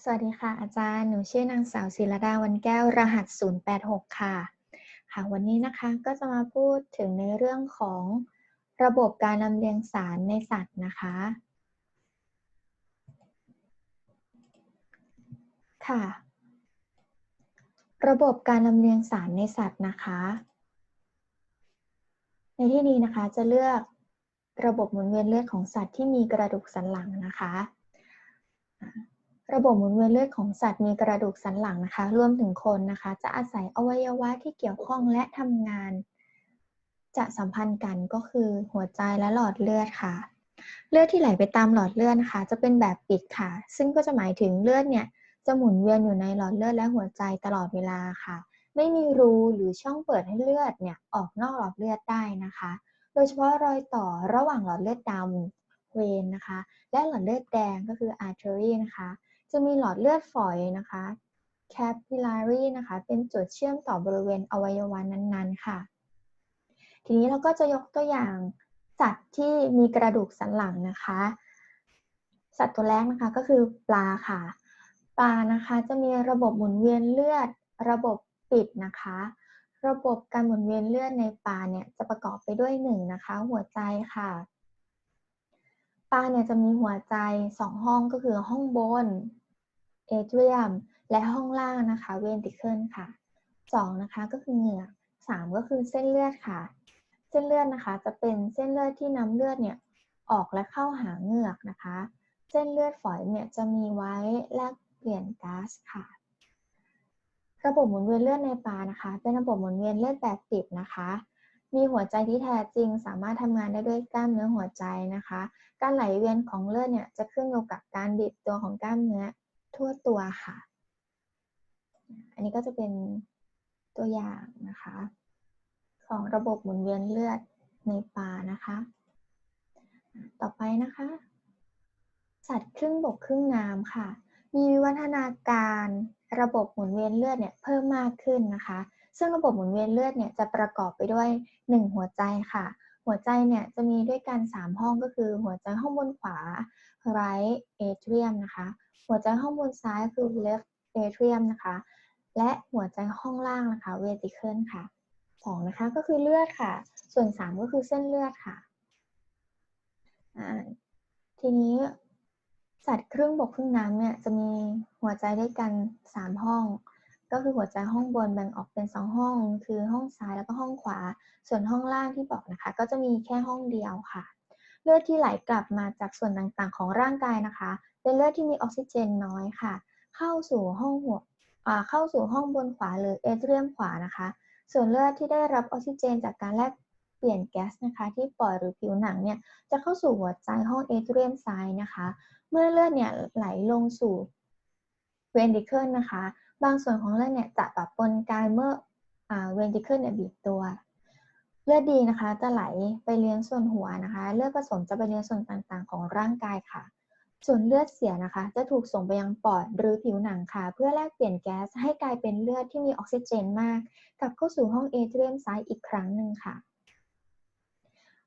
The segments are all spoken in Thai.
สวัสดีค่ะอาจารย์หนูชื่อนางสาวศิรดาวันแก้วรหัส086ค่ะค่ะวันนี้นะคะก็จะมาพูดถึงในเรื่องของระบบการลำเลียงสารในสัตว์นะคะค่ะระบบการลำเลียงสารในสัตว์นะคะในที่นี้นะคะจะเลือกระบบหมุนเวียนเลือดของสัตว์ที่มีกระดูกสันหลังนะคะระบบหมุนเวียนเลือดของสัตว์มีกระดูกสันหลังนะคะรวมถึงคนนะคะจะอาศัยอวัยวะที่เกี่ยวข้องและทำงานจะสัมพันธ์กันก็คือหัวใจและหลอดเลือดค่ะเลือดที่ไหลไปตามหลอดเลือดนะคะจะเป็นแบบปิดค่ะซึ่งก็จะหมายถึงเลือดเนี่ยจะหมุนเวียนอยู่ในหลอดเลือดและหัวใจตลอดเวลาค่ะไม่มีรูหรือช่องเปิดให้เลือดเนี่ยออกนอกหลอดเลือดได้นะคะโดยเฉพาะรอยต่อระหว่างหลอดเลือดดำเวนนะคะและหลอดเลือดแดงก็คือ artery นะคะจะมีหลอดเลือดฝอยนะคะ capillary นะคะเป็นจุดเชื่อมต่อบริเวณอวัยวะนั้นๆค่ะทีนี้เราก็จะยกตัวอย่างสัตว์ที่มีกระดูกสันหลังนะคะสัตว์ตัวแรกนะคะก็คือปลาค่ะปลานะคะจะมีระบบหมุนเวียนเลือดระบบปิดนะคะระบบการหมุนเวียนเลือดในปลาเนี่ยจะประกอบไปด้วย1นะคะหัวใจค่ะปลาเนี่ยจะมีหัวใจ2ห้องก็คือห้องบน atrium และห้องล่างนะคะ ventricle ค่ะ2นะคะก็คือเหงือก3ก็คือเส้นเลือดค่ะเส้นเลือดนะคะจะเป็นเส้นเลือดที่นำเลือดเนี่ยออกและเข้าหาเหงือกนะคะเส้นเลือดฝอยเนี่ยจะมีไว้แลกเปลี่ยนก๊าซค่ะระบบหมุนเวียนเลือดในปลานะคะเป็นระบบหมุนเวียนเลือดแบบปิดนะคะมีหัวใจที่แท้จริงสามารถทำงานได้ด้วยกล้ามเนื้อหัวใจนะคะการไหลเวียนของเลือดเนี่ยจะขึ้นอยู่กับการบีบตัวของกล้ามเนื้อทั่วตัวค่ะอันนี้ก็จะเป็นตัวอย่างนะคะของระบบหมุนเวียนเลือดในปลานะคะต่อไปนะคะสัตว์ครึ่งบกครึ่งน้ำค่ะมีวิวัฒนาการระบบหมุนเวียนเลือดเนี่ยเพิ่มมากขึ้นนะคะซึ่งระบบหมุนเวียนเลือดเนี่ยจะประกอบไปด้วย1หัวใจค่ะหัวใจเนี่ยจะมีด้วยกัน3ห้องก็คือหัวใจห้องบนขวา right atrium นะคะหัวใจห้องบนซ้ายคือ left atrium นะคะและหัวใจห้องล่างนะคะ ventricle ค่ะ2นะคะก็คือเลือดค่ะส่วน3ก็คือเส้นเลือดค่ะทีนี้สัตว์ครึ่งบกครึ่งน้ำเนี่ยจะมีหัวใจด้วยกัน3ห้องก็คือหัวใจห้องบนแบ่งออกเป็น2ห้องคือห้องซ้ายแล้วก็ห้องขวาส่วนห้องล่างที่บอกนะคะก็จะมีแค่ห้องเดียวค่ะเลือดที่ไหลกลับมาจากส่วนต่างๆของร่างกายนะคะเป็นเลือดที่มีออกซิเจนน้อยค่ะเข้าสู่ห้องบนขวาหรือเอเทรียมขวานะคะส่วนเลือดที่ได้รับออกซิเจนจากการแลกเปลี่ยนแก๊สนะคะที่ปอดหรือผิวหนังเนี่ยจะเข้าสู่หัวใจห้องเอเทรียมซ้ายนะคะเมื่อเลือดเนี่ยไหลลงสู่ ventricle นะคะบางส่วนของเลือดเนี่ยจะปะปนกันเมื่อventricle เนี่ยบีบตัวเลือดดีนะคะจะไหลไปเลี้ยงส่วนหัวนะคะเลือดผสมจะไปเลี้ยงส่วนต่างๆของร่างกายค่ะส่วนเลือดเสียนะคะจะถูกส่งไปยังปอดหรือผิวหนังค่ะเพื่อแลกเปลี่ยนแก๊สให้กลายเป็นเลือดที่มีออกซิเจนมากกลับเข้าสู่ห้องเอเทรียมซ้ายอีกครั้งหนึ่งค่ะ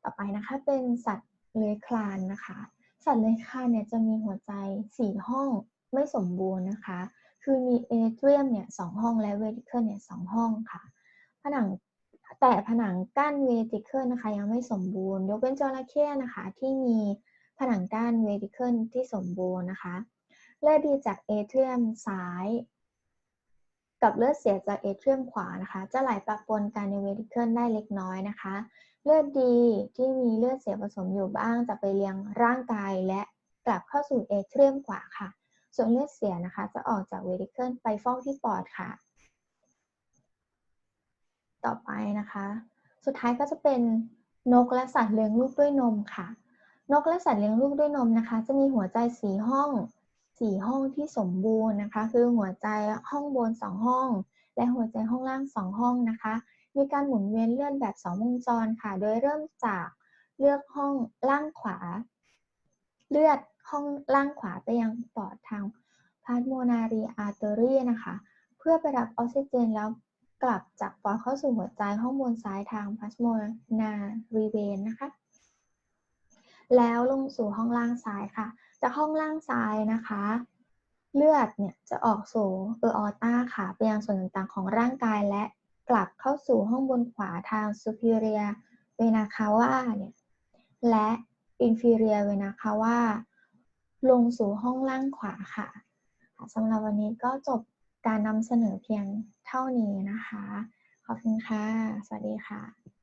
ต่อไปนะคะเป็นสัตว์เลื้อยคลานนะคะสัตว์เลื้อยคลานเนี่ยจะมีหัวใจ4ห้องไม่สมบูรณ์นะคะคือมีเอเทรียมเนี่ย2ห้องและเวทิเคิลเนี่ย2ห้องค่ะผนังแต่ผนังกั้นเวทิเคิลนะคะยังไม่สมบูรณ์ยกเว้นจระเข้นะคะที่มีผนังกั้นเวทิเคิลที่สมบูรณ์นะคะเลือดดีจากเอเทรียมซ้ายกับเลือดเสียจากเอเทรียมขวานะคะจะไหลปะปนกันในเวทิเคิลได้เล็กน้อยนะคะ เลือดดีที่มีเลือดเสียผสมอยู่บ้างจะไปเลี้ยงร่างกายและกลับเข้าสู่เอเทรียมขวาค่ะส่วนเลือดเสียนะคะจะออกจากเวทิเคิลไปฟอกที่ปอดค่ะต่อไปนะคะสุดท้ายก็จะเป็นนกและสัตว์เลี้ยงลูกด้วยนมค่ะนกและสัตว์เลี้ยงลูกด้วยนมนะคะจะมีหัวใจ4 ห้องที่สมบูรณ์นะคะคือหัวใจห้องบน2ห้องและหัวใจห้องล่าง2ห้องนะคะ มีการหมุนเวียนเลือดแบบ2วงจรค่ะ โดยเริ่มจากเลือกห้องล่างขวาเลือดห้องล่างขวาไปยังปอดทาง pulmonary artery นะคะเพื่อไปรับออกซิเจนแล้วกลับจากปอดเข้าสู่หัวใจห้องบนซ้ายทาง pulmonary vein นะคะแล้วลงสู่ห้องล่างซ้ายค่ะจากห้องล่างซ้ายนะคะ เลือดเนี่ยจะออกสู่ออร์ตาค่ะไปยังส่วนต่างๆของร่างกายและกลับเข้าสู่ห้องบนขวาทาง superior vena cava เนี่ยและ inferior vena cava ลงสู่ห้องล่างขวาค่ะสำหรับวันนี้ก็จบการนำเสนอเพียงเท่านี้นะคะขอบคุณค่ะสวัสดีค่ะ